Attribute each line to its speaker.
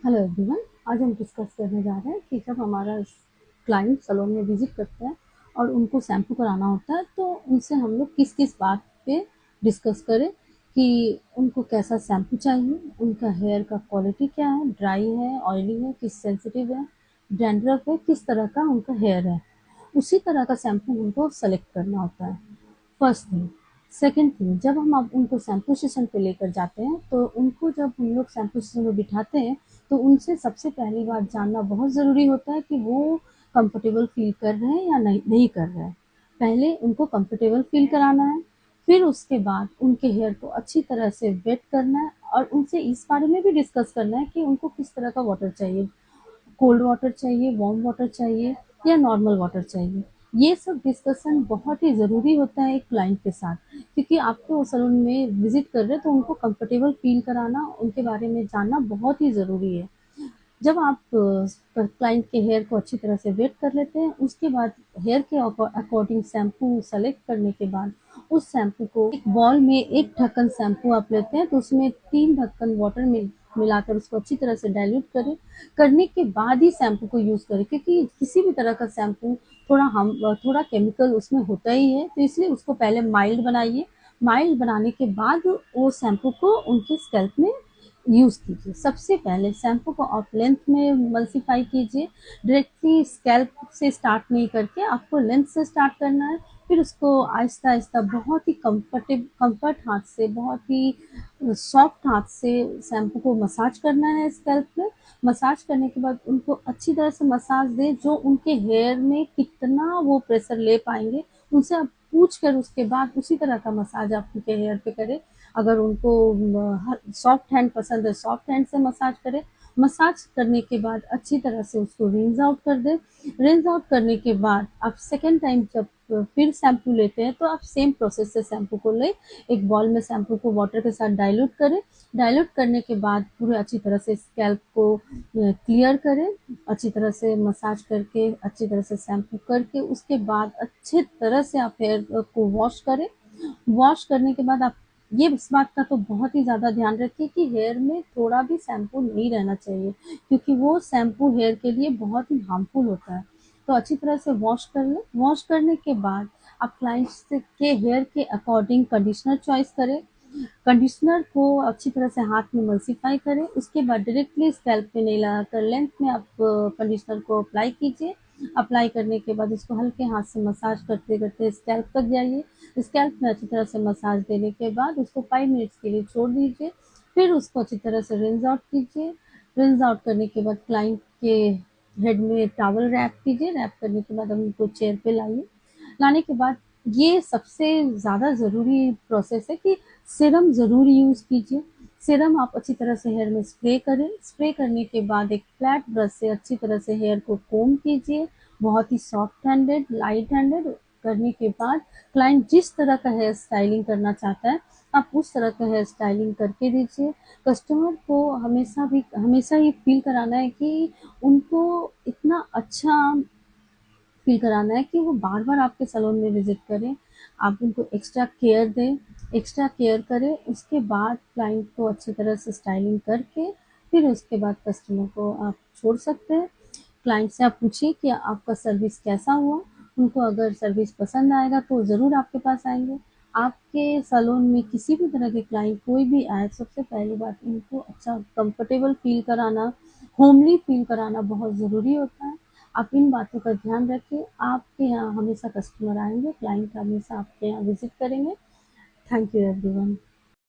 Speaker 1: Hello everyone. आज हम discuss करने जा रहे हैं कि जब हमारा क्लाइंट सैलून में विजिट करता है और उनको शैम्पू कराना होता है तो उनसे हम लोग किस किस बात पे डिस्कस करें कि उनको कैसा शैम्पू चाहिए, उनका हेयर का क्वालिटी क्या है, ड्राई है, ऑयली है, किस सेंसिटिव है, डैंड्रफ है, किस तरह का उनका हेयर है। उसी तरह का शैम्पू उनको सेलेक्ट करना होता है। First thing. सेकंड थिंग, जब हम अब उनको शैम्पू सेशन पे लेकर जाते हैं तो उनको जब हम लोग शैम्पू सेशन में बिठाते हैं तो उनसे सबसे पहली बात जानना बहुत ज़रूरी होता है कि वो कंफर्टेबल फील कर रहे हैं या नहीं कर रहे हैं। पहले उनको कंफर्टेबल फील कराना है, फिर उसके बाद उनके हेयर को अच्छी तरह से वेट करना है और उनसे इस बारे में भी डिस्कस करना है कि उनको किस तरह का वाटर चाहिए, कोल्ड वाटर चाहिए, वार्म वाटर चाहिए या नॉर्मल वाटर चाहिए। ये सब डिस्कशन बहुत ही ज़रूरी होता है एक क्लाइंट के साथ, क्योंकि आपको सैलून में विज़िट कर रहे हैं तो उनको कंफर्टेबल फ़ील कराना, उनके बारे में जानना बहुत ही ज़रूरी है। जब आप क्लाइंट के हेयर को अच्छी तरह से वेट कर लेते हैं, उसके बाद हेयर के अकॉर्डिंग शैम्पू सेलेक्ट करने के बाद उस शैम्पू को एक बॉल में एक ढक्कन शैम्पू आप लेते हैं तो उसमें 3 ढक्कन वाटर में मिलाकर उसको अच्छी तरह से डाइल्यूट करें। करने के बाद ही शैम्पू को यूज़ करें, क्योंकि किसी भी तरह का शैम्पू थोड़ा केमिकल उसमें होता ही है, तो इसलिए उसको पहले माइल्ड बनाइए। माइल्ड बनाने के बाद वो शैम्पू को उनके स्कैल्प में यूज़ कीजिए। सबसे पहले शैम्पू को आप लेंथ में मल्टीप्लाई कीजिए। डायरेक्टली स्कैल्प से स्टार्ट नहीं करके आपको लेंथ से स्टार्ट करना है। फिर उसको आहिस्ता-आहिस्ता बहुत ही कंफर्ट हाथ से, बहुत ही सॉफ्ट हाथ से शैम्पू को मसाज करना है स्कैल्प में। मसाज करने के बाद उनको अच्छी तरह से मसाज दें, जो उनके हेयर में कितना वो प्रेशर ले पाएँगे, उनसे आप पूछ कर उसके बाद उसी तरह का मसाज आप उनके हेयर पे करें। अगर उनको सॉफ्ट हैंड पसंद है, सॉफ्ट हैंड से मसाज करें। मसाज करने के बाद अच्छी तरह से उसको रिंस आउट कर दें। रिंस आउट करने के बाद आप सेकेंड टाइम जब फिर शैम्पू लेते हैं तो आप सेम प्रोसेस से शैम्पू को लें। एक बॉल में शैम्पू को वाटर के साथ डाइल्यूट करें। डाइल्यूट करने के बाद पूरे अच्छी तरह से स्कैल्प को क्लियर करें, अच्छी तरह से मसाज करके, अच्छी तरह से शैम्पू करके, उसके बाद अच्छी तरह से आप हेयर को वॉश करें। वॉश करने के बाद आप ये इस बात का तो बहुत ही ज़्यादा ध्यान रखिए कि हेयर में थोड़ा भी शैम्पू नहीं रहना चाहिए, क्योंकि वो शैम्पू हेयर के लिए बहुत ही हार्मफुल होता है। तो अच्छी तरह से वॉश कर लें। वॉश करने के बाद आप क्लाइंट के हेयर के अकॉर्डिंग कंडीशनर चॉइस करें। कंडीशनर को अच्छी तरह से हाथ में मल्सीफाई करें। उसके बाद डायरेक्टली स्कैल्प में नहीं लगाकर लेंथ में आप कंडीशनर को अप्लाई कीजिए। अप्लाई करने के बाद उसको हल्के हाथ से मसाज करते करते स्कैल्प तक जाइए। स्कैल्प में अच्छी तरह से मसाज देने के बाद उसको 5 मिनट्स के लिए छोड़ दीजिए। फिर उसको अच्छी तरह से रिंस आउट कीजिए। रिंस आउट करने के बाद क्लाइंट के हेड में टॉवल रैप कीजिए। रैप करने के बाद हम उनको चेयर पे लाइए। लाने के बाद ये सबसे ज़्यादा ज़रूरी प्रोसेस है कि सीरम ज़रूर यूज़ कीजिए। सीरम आप अच्छी तरह से हेयर में स्प्रे करें। स्प्रे करने के बाद एक फ्लैट ब्रश से अच्छी तरह से हेयर को कोम कीजिए। बहुत ही सॉफ्ट हैंडेड, लाइट हैंडेड करने के बाद क्लाइंट जिस तरह का हेयर स्टाइलिंग करना चाहता है, आप उस तरह का हेयर स्टाइलिंग करके दीजिए। कस्टमर को हमेशा ही फ़ील कराना है कि उनको इतना अच्छा फ़ील कराना है कि वो बार-बार आपके सैलून में विज़िट करें। आप उनको एक्स्ट्रा केयर दें, एक्स्ट्रा केयर करें। उसके बाद क्लाइंट को अच्छी तरह से स्टाइलिंग करके फिर उसके बाद कस्टमर को आप छोड़ सकते हैं। क्लाइंट से आप पूछिए कि आपका सर्विस कैसा हुआ? उनको अगर सर्विस पसंद आएगा तो ज़रूर आपके पास आएँगे। आपके सैलून में किसी भी तरह के क्लाइंट कोई भी आए, सबसे पहली बात उनको अच्छा कंफर्टेबल फ़ील कराना, होमली फ़ील कराना बहुत ज़रूरी होता है। आप इन बातों का ध्यान रखिए। आपके यहाँ हमेशा कस्टमर आएँगे, क्लाइंट हमेशा आपके यहाँ विज़िट करेंगे। Thank you everyone.